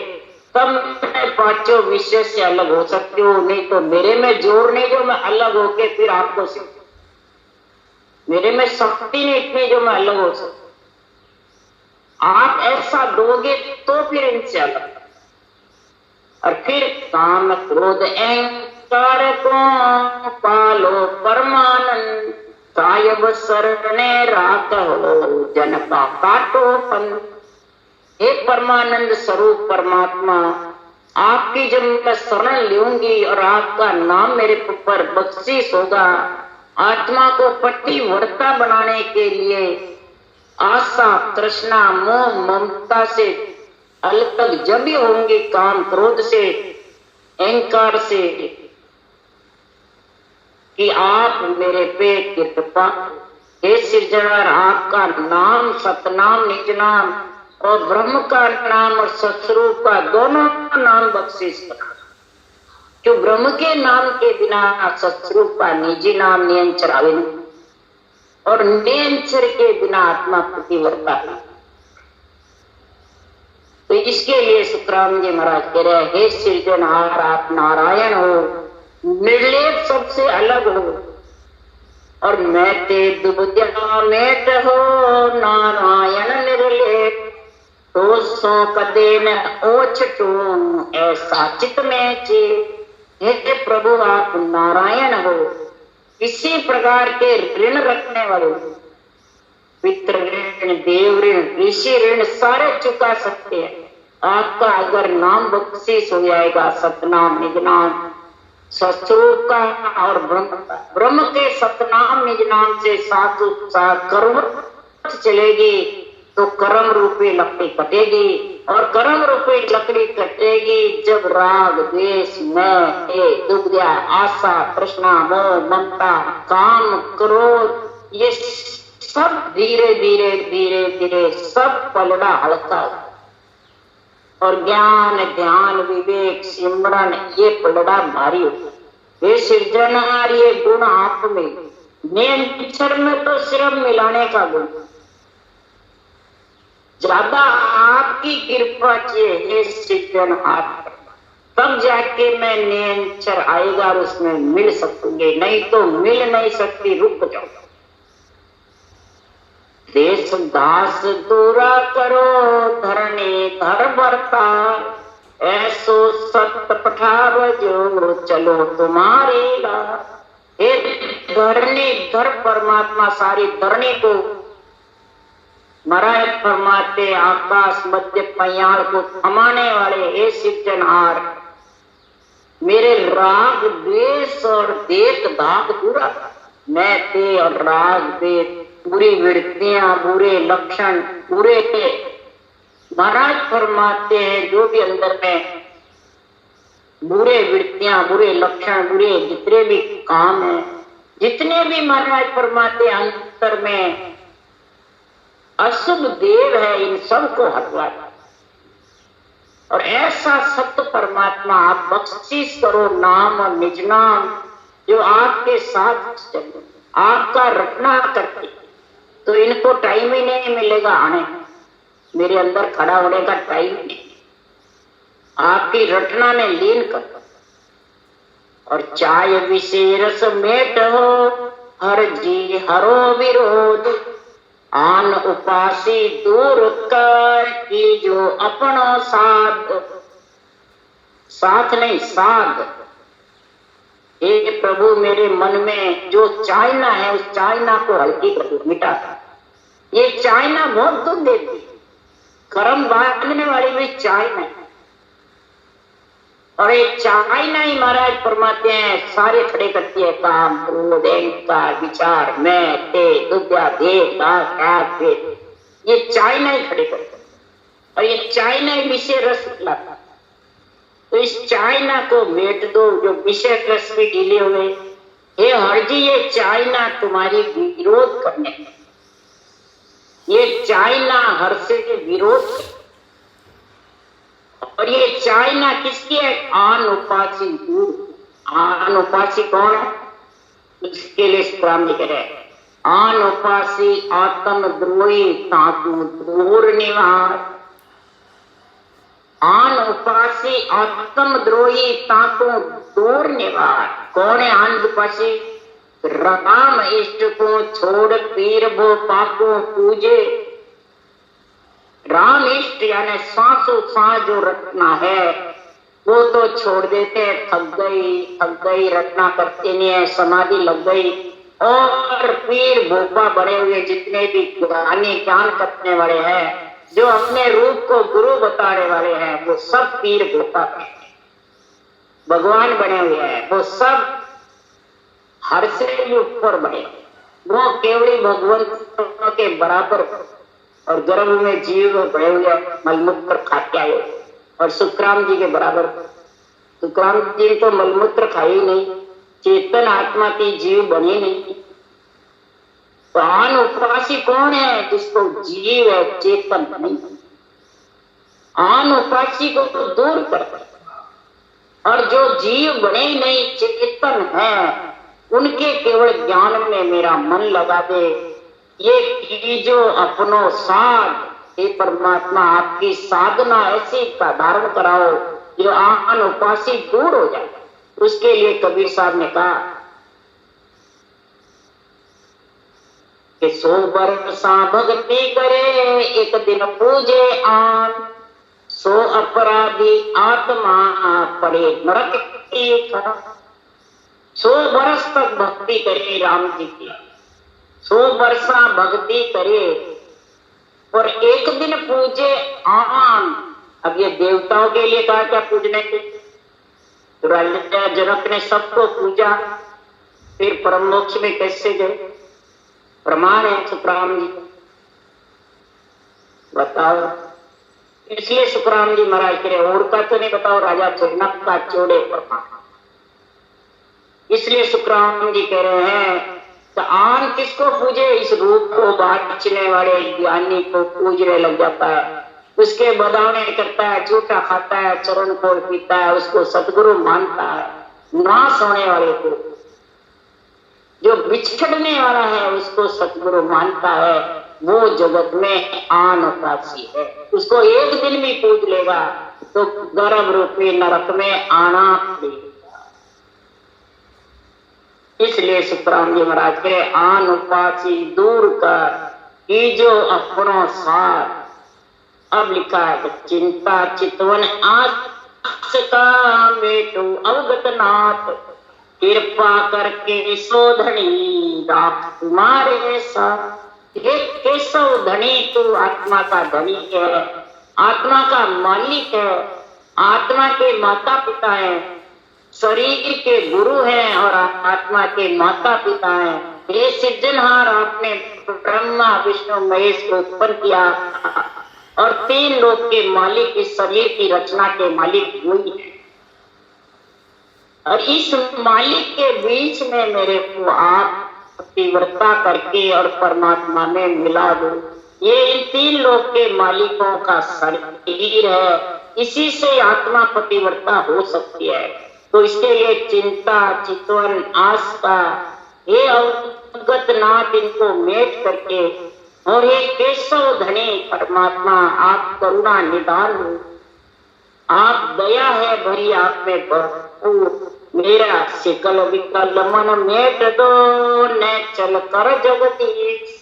तब मैं पांचों विषय से अलग हो सकती हूँ। नहीं तो मेरे में जोर नहीं जो मैं अलग होके फिर आपको सिर्फ, मेरे में शक्ति नहीं इतनी जो मैं अलग हो सकती। आप ऐसा दोगे तो फिर इनसे अलग। और फिर काम क्रोध अहंकार कारको पालो परमानंद, सायब सरने रात हो जन का काटो पन। हे परमानंद स्वरूप परमात्मा, आपकी जब मैं शरण लूंगी और आपका नाम मेरे ऊपर बख्शीश होगा, आत्मा को पतिव्रता बनाने के लिए आशा तृष्णा मोह ममता से अलग जब भी होंगे, काम क्रोध से अहंकार से, कि आप मेरे पे कृपा। हे सिरजनहार, आपका नाम सतनाम निज नाम और ब्रह्म का नाम और सतस्वरूप का दोनों नाम बख्शीश करा। जो ब्रह्म के नाम के बिना सतस्वरूप का निजी नाम नियंचर आवे नहीं, और नियंचर के बिना आत्मा प्रतिवर्ता है। तो इसके लिए सुखराम जी महाराज कह रहे, हे सृजनहार, आप नारायण हो, निर्लेप सबसे अलग हो, और मैं ते दुबद्या मेट हो, नारायण निर्लेप तो सो कदे न ओछटू, ऐसा चित में चे। हे प्रभु, आप नारायण हो, किसी प्रकार के ऋण रखने वाले, पितृ ऋण, देव ऋण, ऋषि ऋण सारे चुका सकते हैं। आपका अगर नाम बख्शीश हो जाएगा, सतनाम निज नाम सतस्वरूप का और ब्रह्म के सतनाम निज नाम से साधु कर्म चलेगी, तो कर्म रूपी लकड़ी कटेगी, और कर्म रूपी लकड़ी कटेगी जब राग द्वेष मैं दुग्ध्या आशा तृष्णा मोह ममता काम क्रोध ये सब धीरे धीरे धीरे धीरे सब पलड़ा हल्का, और ज्ञान ध्यान विवेक सिमरन ये पलड़ा भारी होता है। ये सृजनहार, ये गुण आप में, नियंत्रण में तो सिर्फ मिलाने का गुण, ज्यादा आपकी कृपा चाहिए। हे सृजनहार, तब जाके मैं नियंत्रण आएगा और उसमें मिल सकूंगे, नहीं तो मिल नहीं सकती, रुक जाओ। देश दास दूरा करो, धरणी धर बरता, ऐसो सत्य पठाव जो चलो तुम्हारे ला। हे धरणी धर परमात्मा, सारी धरणी को मराय फरमाते, आकाश मध्य पयाल को थमाने वाले हे सृजनहार, मेरे राग द्वेष और देख दाग दूरा, मैं ते और राग द्वेष बुरी वृत्तियां बुरे लक्षण बुरे महाराज फरमाते हैं, जो भी अंदर में बुरे वृत्तियां बुरे लक्षण बुरे जितने भी काम है, जितने भी महाराज फरमाते अंतर में अशुभ देव है, इन सबको हटवा, और ऐसा सत्य परमात्मा आप बख्शीश करो नाम और निज नाम, जो आपके साथ चले, आपका रटना करते, तो इनको टाइम ही नहीं मिलेगा आने, मेरे अंदर खड़ा होने का टाइम नहीं, आपकी रटना में लीन कर। और चाय विशेष मेट हो, हर जी हरो विरोध, आन उपासी दूर कर की जो अपनो साध, साथ नहीं साध। हे प्रभु, मेरे मन में जो चाइना है उस चाइना को हल्की कर दो, मिटा। ये चाइना बहुत दुख देती, कर्म बांटने वाली भी चाइना है, और ये चाइना ही महाराज फरमाते हैं सारे खड़े करती है, काम क्रोध अहंकार विचार मैं ते दुग्धा देव दास, ये चाइना ही खड़े करते हैं, और ये चाइना ही विषय रस लाता। तो इस चाइना को मेट दो जो विषय रस में ढीले हुए। हे हरजी, ये चाइना तुम्हारी विरोध करने, ये चाइना हर से विरोध, और ये चाइना किसकी है? आन उपासी दूर। आन उपासी कौन है? इसके लिए प्रारंभ करे, आन उपासी आत्म द्रोही तातु दूर निवास। आन उपासी आत्म द्रोही तातु दूर निवास। कौन है आन उपासी? राम इष्ट को छोड़ पीर भो पाको पूजे। राम इष्ट यानी सांसों सांस जो रटना है, वो तो छोड़ देते हैं, थक गई, रटना करते नहीं है, समाधि लग गई। और पीर भोपा बड़े हुए जितने भी ज्ञानी ज्ञान करने वाले हैं, जो अपने रूप को गुरु बताने वाले हैं, वो सब पीर भोपा हैं, भगवान बने हुए हैं। वो सब हर से भी ऊपर बने, वो केवली भगवंत के बराबर और गर्भ में जीव बड़े हुए मलमूत्र खाते आए। और सुखराम जी के बराबर, सुखराम जी तो मलमूत्र खाई नहीं, चेतन आत्मा की जीव बनी नहीं। प्राण उपासी कौन है? जिसको जीव है, चेतन नहीं। आन उपासी को तो दूर कर, और जो जीव बने नहीं, चेतन है, उनके केवल ज्ञान में मेरा मन लगा दे। ये कीजो अपनो साध, हे परमात्मा आपकी साधना ऐसी का धारण कराओ जो आन उपासी दूर हो जाए। उसके लिए कबीर साहब ने कहा कि 100 वर्षा भक्ति करे, एक दिन पूजे आन, 100 अपराधी आत्मा पड़े नरक की। 100 वर्ष तक भक्ति करे राम जी की, 100 वर्षा भक्ति करे और एक दिन पूजे आन। अब ये देवताओं के लिए कहा क्या पूजने के? तो राजा जनक ने सबको पूजा, फिर परम मोक्ष में कैसे गए? प्रमाण है सुखराम जी, बताओ। इसलिए सुखराम जी महाराज कह रहे, और का तो नहीं बताओ, राजा जनक का चोड़े प्रमाण। इसलिए सुखराम जी कह रहे हैं तो आन किसको पूजे? इस रूप को बांटने वाले ज्ञानी को पूजने लग जाता है, उसके बदावने करता है, झूठा खाता है, चरण को पीता है, उसको सतगुरु मानता है। नाश होने वाले को, जो बिछड़ने वाला है, उसको सतगुरु मानता है, वो जगत में आन उपासी है। उसको एक दिन भी पूज लेगा तो गर्भ रूपी नरक में आना पड़ेगा। इसलिए सुखराम जी महाराज के आन उपासी दूर कर, कीजो अपनो साथ। अब लिखा है चिंता चितवन आस का मेटू अवगत नाथ, कृपा करके शोधनी राख तुम्हारे साथ। हे केशव धनी, तू आत्मा का धनी है, आत्मा का मालिक है, आत्मा के माता पिता है, शरीर के गुरु हैं और आत्मा के माता पिता हैं। हे सिद्धनहार, आपने ब्रह्मा विष्णु महेश को उत्पन्न किया और 3 लोक के मालिक, इस शरीर की रचना के मालिक वही है। और इस मालिक के बीच में मेरे को आप पतिव्रता करके और परमात्मा में मिला दो। ये इन 3 लोक के मालिकों का शरीर है, इसी से आत्मा पतिव्रता हो सकती है। तो इसके लिए चिंता चितवन आस्था, हे अवगत नाथ, इनको मेट करके, और हे केशव धनी परमात्मा, आप करुणा निदान हो, आप दया है भरी, आप में भरपूर। मेरा सिकल विकल मन मेट दो, न चल कर जगदीश,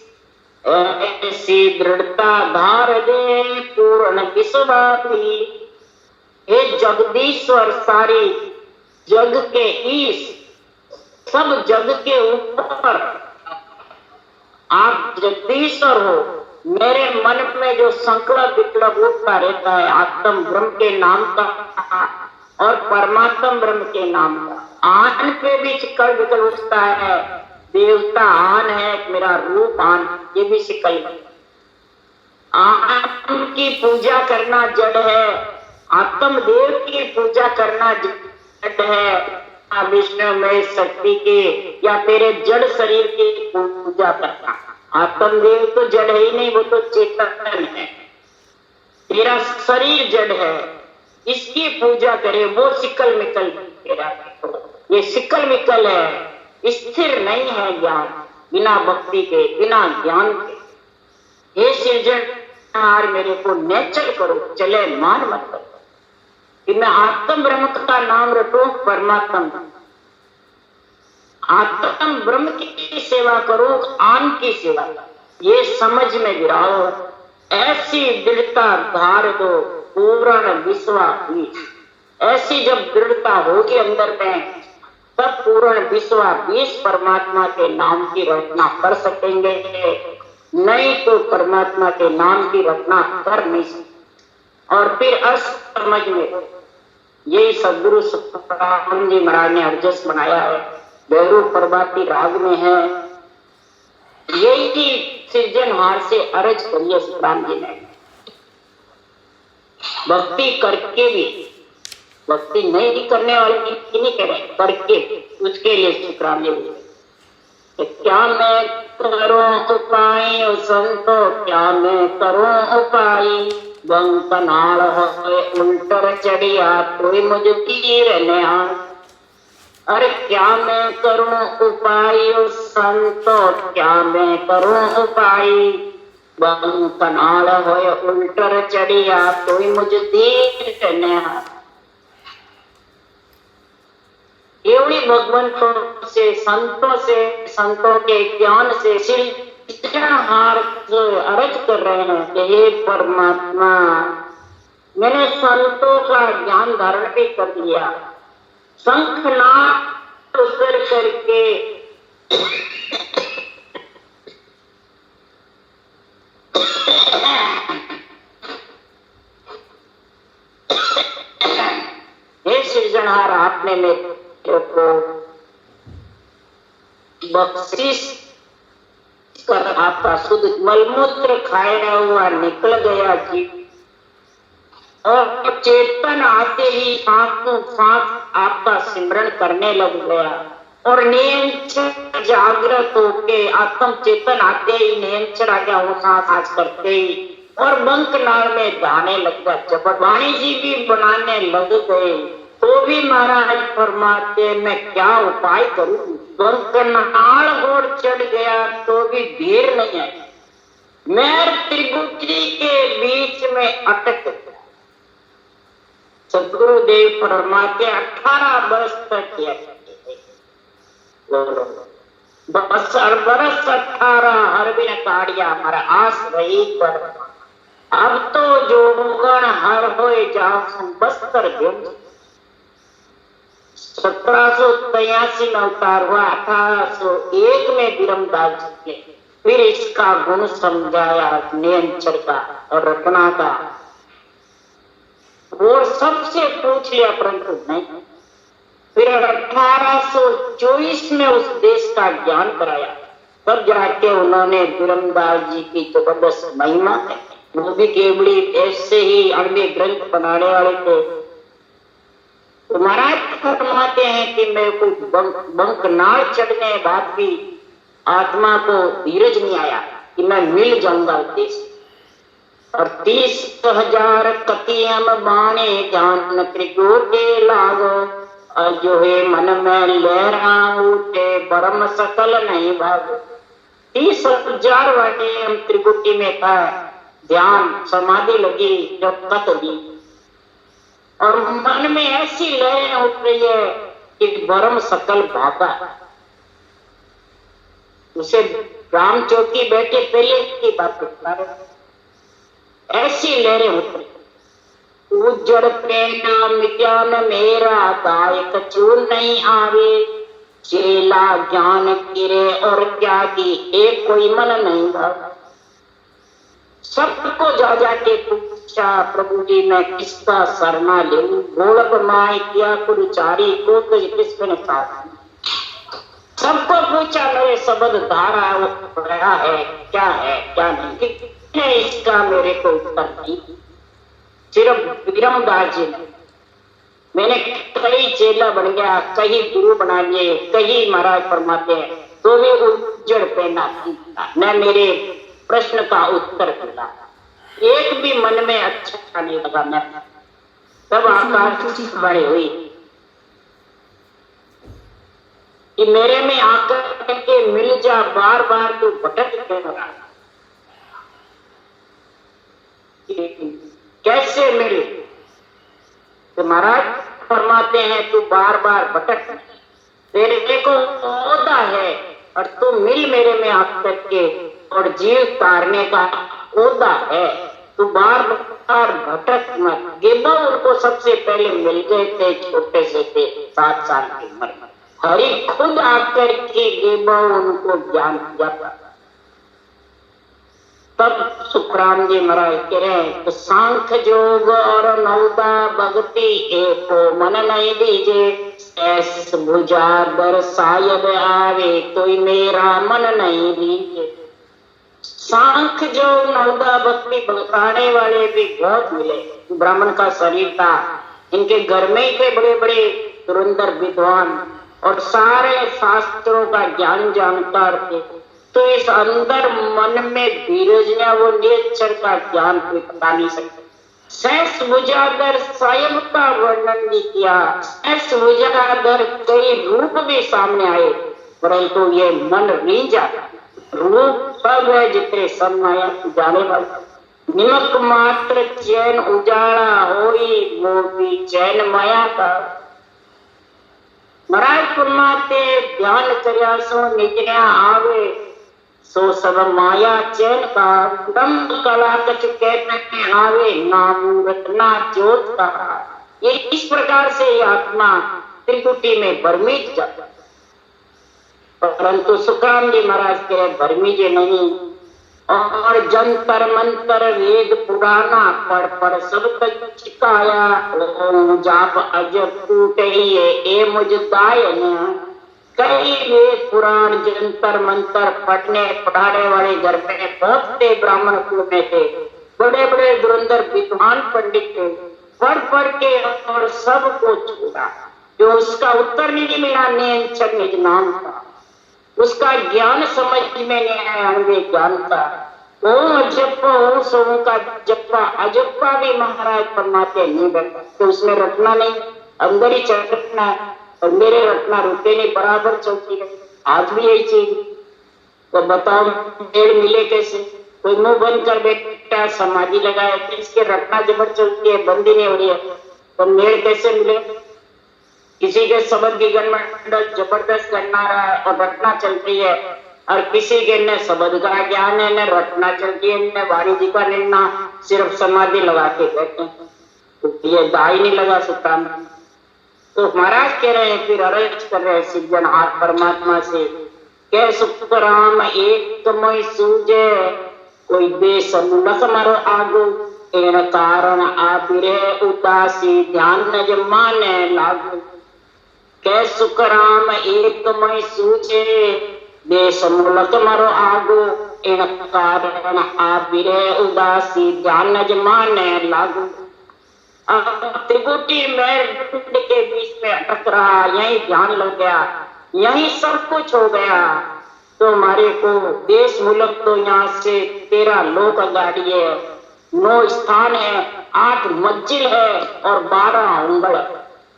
ऐसी दृढ़ता धार दे पूर्ण विश्वास। हे जगदीश्वर, सारी जग के ईश, सब जग के ऊपर आप जगदीश्वर हो। मेरे मन में जो संकल्प विकल्प उठता रहता है आत्म ब्रह्म के नाम का और परमात्म ब्रह्म के नाम का, आन पे भी शिकल विकल उठता है। देवता आन है, मेरा रूप आन, ये भी शिकल। आन की पूजा करना जड़ है, आत्म देव की पूजा करना जड़ है। विष्णु में शक्ति के या तेरे जड़ शरीर की पूजा करना। आत्मदेव तो जड़ है ही नहीं, वो तो चेतन है। तेरा शरीर जड़ है, इसकी पूजा करे, वो सिकल मिकल तेरा। ये सिकल मिकल है, स्थिर नहीं है ज्ञान, बिना भक्ति के, बिना ज्ञान के। हे सृजनहार, मेरे को नेचर करो, चले मान मत करो कि मैं आत्म ब्रह्म का नाम रटूं, परमात्मा आत्म ब्रह्म की सेवा करो, आन की सेवा, ये समझ में गिराओ। ऐसी दृढ़ता धार दो पूर्ण विश्वास, ऐसी जब दृढ़ता होगी अंदर में, तब पूर्ण विश्वास परमात्मा के नाम की रचना कर सकेंगे, नहीं तो परमात्मा के नाम की रचना कर नहीं सकते। और फिर असमझ में यही सदगुरु सुखराम जी महाराज ने अर्जस बनाया है, भैरू प्रभाती राग में है, यही सृजनहार से अर्ज करिए सुखराम जी ने। भक्ति करके भी, भक्ति नहीं करने वाले की नहीं कह रहे, करके उसके लिए सुखराम जी बोले, क्या मैं करूं उपाय संतो, क्या मैं करूं उपाय, बंकनाल होए उल्टर चढ़िया कोई मुझ तीर न्याय। अरे क्या मैं करूं उपाय संतो, क्या मैं करूं उपाय, बंकनाल होए उल्टर चढ़िया कोई मुझ तीर न्याय। केवली भगवंतों से, संतों के ज्ञान से सृजनहार अर्ज कर रहे हैं कि हे परमात्मा, मैंने संतों का ज्ञान धारण भी कर लिया, शंखनाद उतर करके हे सृजनहार, आपने मेरे को बख्शिश कर आपका शुद्ध मलमूत्र खाया हुआ निकल गया जी, और चेतन आते ही सांस आपका सिमरन करने लग गया, और नियम जागृत होके आत्म चेतन आते ही नियम चढ़ा गया, वो सांस करते ही, और बंक नाल में जाने लग गया। जब वाणी जी भी बनाने लग गए तो भी महाराज फरमाते मैं क्या उपाय करूं, बंकनाल होड़ चढ़ गया तो भी देर नहीं आई, मैं त्रिभुजी के बीच में अटक गया। सदगुरुदेव फरमाते 18 वर्ष तक किया, बस बरस 18 हर बिन काढ़िया हमारा आस रही पर, अब तो जोगण हर होए जाऊं बस्तर व्यंग। 1783 में अवतार हुआ, 1801 में विरमदास जी ने फिर इसका गुण समझाया, नियंत्रण का और रत्ना का, और सबसे पूछ लिया परंतु नहीं। फिर 1824 में उस देश का ज्ञान कराया, तब जाके उन्होंने विरमदास जी की जबरदस्त महिमा है, वो भी केवली ऐसे ही अड़बे ग्रंथ बनाने वाले थे। तो महाराज फरमाते हैं कि मेरे को बंकनाल चढ़ने बाद भी आत्मा को धीरज नहीं आया कि मैं मिल जाऊंगा देश, और 30,000 कतियम बाणे ज्ञान त्रिकोटे लागो, जो है मन में लहरा उठे परम सकल नहीं भागो। 30,000 वाटे हम त्रिकुटी में था, ध्यान समाधि लगी जब कत दी, और मन में ऐसी लहरें उठ रही है कि परम सकल भागा। उसे राम चौकी बैठे पहले की बात बता रहे, ऐसी लहरें उठ रही, उज्जड़ प्रेरणा मिट्यान मेरा दायक चूर नहीं आवे, चेला ज्ञान गिरे और क्या की एक कोई मन नहीं भागा। सबको जा जाके पूछा प्रभु जी मैं किसका शरणा लेऊं, गोलक माय किया कुरुचारी को तो किसने साथ। सबको पूछा मेरे शब्द धारा पड़ा है क्या नहीं, इसका मेरे को उत्तर नहीं। सिर्फ विरमदास जी ने, मैंने कई चेला बन गया, कई गुरु बना लिए, कई महाराज फरमाते हैं, तो भी उज्जड़ पहना न मेरे प्रश्न का उत्तर मिला, एक भी मन में अच्छा नहीं लगा। मैं तब आकाश बड़े हुई कि मेरे में आकर के मिल जा, बार बार तू भटक क्यों रहा, कैसे मिले। तो महाराज फरमाते हैं तू बार बार भटक, तेरे को ओहदा है और तू मिल मेरे में आकर के, और जीव तारने का ओहदा है। तो बार बार भटक मत। गेबा उनको सबसे पहले मिल गए थे, छोटे से थे, 7 साल की उम्र में। हरि खुद आकर के गेबा उनको ज्ञान दिया था। तब सुखराम जी महाराज कह रहे हैं, तो सांख जोग और नौदा भक्ति एको मन नहीं दीजे, ऐस भुजा बर सायब आवे कोई मेरा मन नहीं दीजे। सांख जोग नौदा भक्ति बताने वाले भी बहुत मिले। ब्राह्मण का शरीर था, इनके घर में ही थे बड़े बड़े धुरंधर विद्वान और सारे शास्त्रों का ज्ञान जानकार थे। तो इस अंदर मन में धीरज ने वो निरक्षर का ज्ञान कोई बता नहीं सकता। सहस बुझाकर स्वयं का वर्णन भी किया, सहस बुझाकर कई रूप भी सामने आए, परंतु ये मन रीझा। रूप सब है जितने सब माया उजाले वाले। निमक मात्र चैन उजाड़ा होई, वो भी चैन माया का। महाराज फरमाते ध्यान कर्या सो निजने आवे, सो सब माया चैन का। ब्रह्म कला कछ कहते आवे, ना मूर्त ना ज्योत का। ये इस प्रकार से आत्मा त्रिकुटी में भ्रमित जाता, परंतु सुखराम जी महाराज के भ्रमित नहीं। और जंतर मंतर वेद पुराना पढ़ पढ़ सब तक चिकाया, ओम जाप अजब टूटे ये मुझ दायन। कई वेद पुराण जंतर मंतर पढ़ने पढ़ाने वाले घर में बहुत थे, ब्राह्मण कुल में थे, बड़े बड़े धुरंधर विद्वान पंडित थे। पढ़ पढ़ के और सबको छोड़ा, जो उसका उत्तर नहीं मिला, निज नाम था, उसका ज्ञान समझ में नहीं आया, हमें ज्ञान था। ओम अजप्पा ओम सोम का जप्पा अजप्पा भी महाराज फरमाते नहीं बैठा, तो उसमें रटना नहीं, अंदर ही चढ़ना है। और मेरे रटना रुके नहीं, बराबर चलती है। आज भी यही चीज। तो बताओ पेड़ मिले कैसे? कोई मुंह बंद कर बैठा, समाधि लगाया, तो इसके रटना जबर चलती है, बंद ही नहीं हो रही है, तो मेड़ कैसे मिले? किसी के शब्द की गणमंडल जबरदस्त करना रहा है और रटना चल रही है, और किसी के न शब्द का ज्ञान है न रटना चलती है, न वाणी जी का निर्णय, सिर्फ समाधि लगा के बैठे। तो ये दाई नहीं लगा सकता। तो महाराज कह रहे हैं, फिर अर्ज कर रहे हैं सिद्धजनहार परमात्मा से, कह सुख राम एक मई सूझे, कोई देश मुलक मरो आगो, इन कारण आबिरे उदासी ध्यान न जमाने लागू। कह सुख राम एक मई सूझे, देश मुलक मरो आगो, इन कारण आबिरे उदासी ध्यान न जमाने लागू। त्रिकुटी में के बीच में अटक रहा, यही ध्यान लग गया, यही सब कुछ हो गया। तो हमारे को देश मुल्क तो यहाँ से 13 लोक गाड़ी है, 9 स्थान है, 8 मंजिल है और 12 उंगल।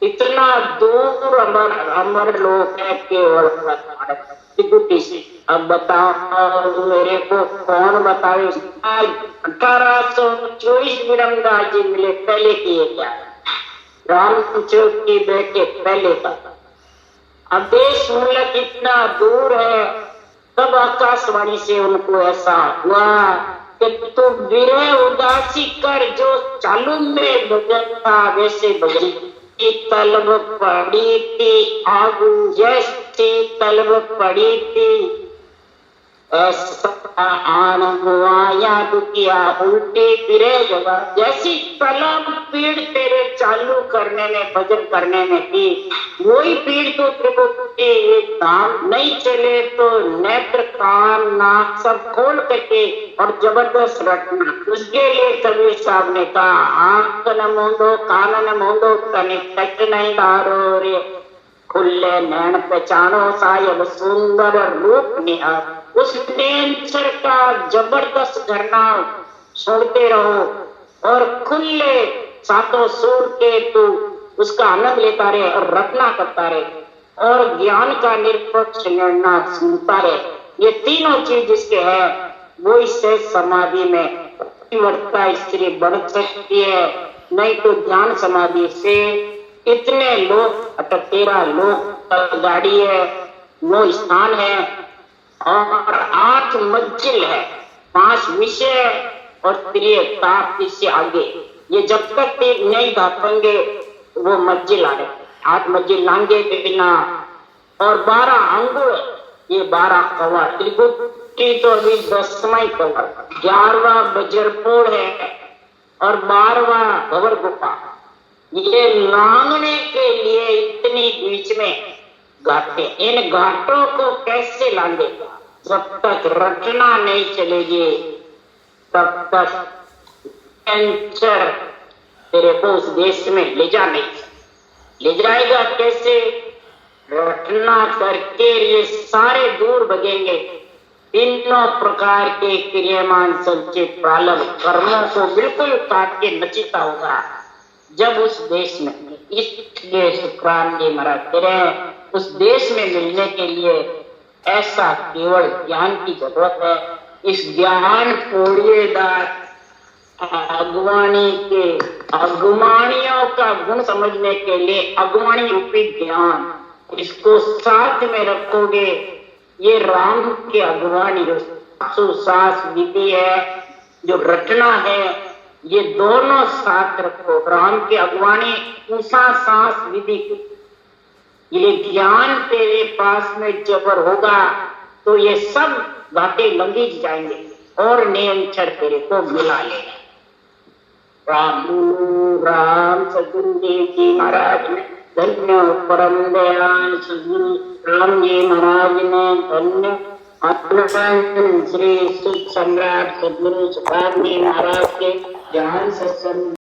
इतना दूर अमर लोक है केवल त्रिकुटी से। अब बताओ मेरे को कौन बताए? 1824 विरमदास जी मिले, पहले किए क्या? रामचौक की बेटे पहले का। अब देश मुल्क इतना दूर है, तब आकाशवाणी से उनको ऐसा हुआ कि तू विरह उदासी कर, जो चालू में भजन था वैसे भजन। तलब पड़ी थी आगू, जैसी तलब पड़ी थी ऐसा आन हुआ या दुखिया उल्टी फिरे जगह। जैसी तलब पीड़ तेरे चालू करने में भजन करने में थी, वही पीड़ तो त्रिकुटी धाम नहीं चले तो नेत्र कान नाक सब खोल करके और जबरदस्त रटना। उसके लिए कबीर साहब ने कहा, आंख न मूंदो कान न मूंदो तनिक तक नहीं डारो रे, खुले नैन पहचानो सायब सुंदर रूप निहार। उस नेचर का जबरदस्त झरना छोड़ते रहो और खुले सातों सुर के तू उसका आनंद लेता रहे और रटना करता रहे और ज्ञान का निरपेक्ष निर्णय सुनता रहे। ये तीनों चीज जिसके है वो इससे समाधि में प्रतिवर्ता स्त्री बढ़ सकती है, नहीं तो ध्यान समाधि से इतने लोग 13 लोग गाड़ी है, 9 स्थान है और 8 मंजिल है, 5 विषय और त्रिय ताप इससे आगे। ये जब तक नहीं घापेंगे वो मंजिल आ रहे, 8 मंजिल लांगे बिना। और 12 अंगुल, ये 12 कवर, त्रिकुटी तो अभी 10वां कवर, 11वां वज्रपोड़ है और 12वां भंवर गुफा। ये लांघने के लिए इतनी बीच में घाटे, इन घाटों को कैसे लांघेगा? जब तक रचना नहीं चलेगी तब तक कैंसर तेरे को उस देश में ले जा नहीं ले जाएगा। कैसे? रचना करके ये सारे दूर भगेंगे। तीनों प्रकार के क्रियमान संचित प्रारंभ कर्मों को बिल्कुल काट के नचिता होगा जब उस देश में। इसलिए शुक्रान जी महाराज तेरे उस देश में मिलने के लिए ऐसा केवल ज्ञान की जरूरत है। इस ज्ञान कोड़िएदार अगवानी के अगवानियों का गुण समझने के लिए अगवानी रूपी ज्ञान, इसको साथ में रखोगे। ये राम के अगवानी सास विधि है, जो रचना है, ये दोनों साथ रखो। राम के अगवानी उषा सांस विधि, ये ज्ञान तेरे पास में जबर होगा तो ये सब बातें लंघी जाएंगे और नियंत्रण तेरे को मिला लेगा। राम सदगुरु देव जी महाराज ने धन्य, परम दयाल सदगुरु राम जी महाराज ने धन्य, श्री सुख सम्राट सदगुरु सुखराम जी महाराज के ज्ञान सत्संग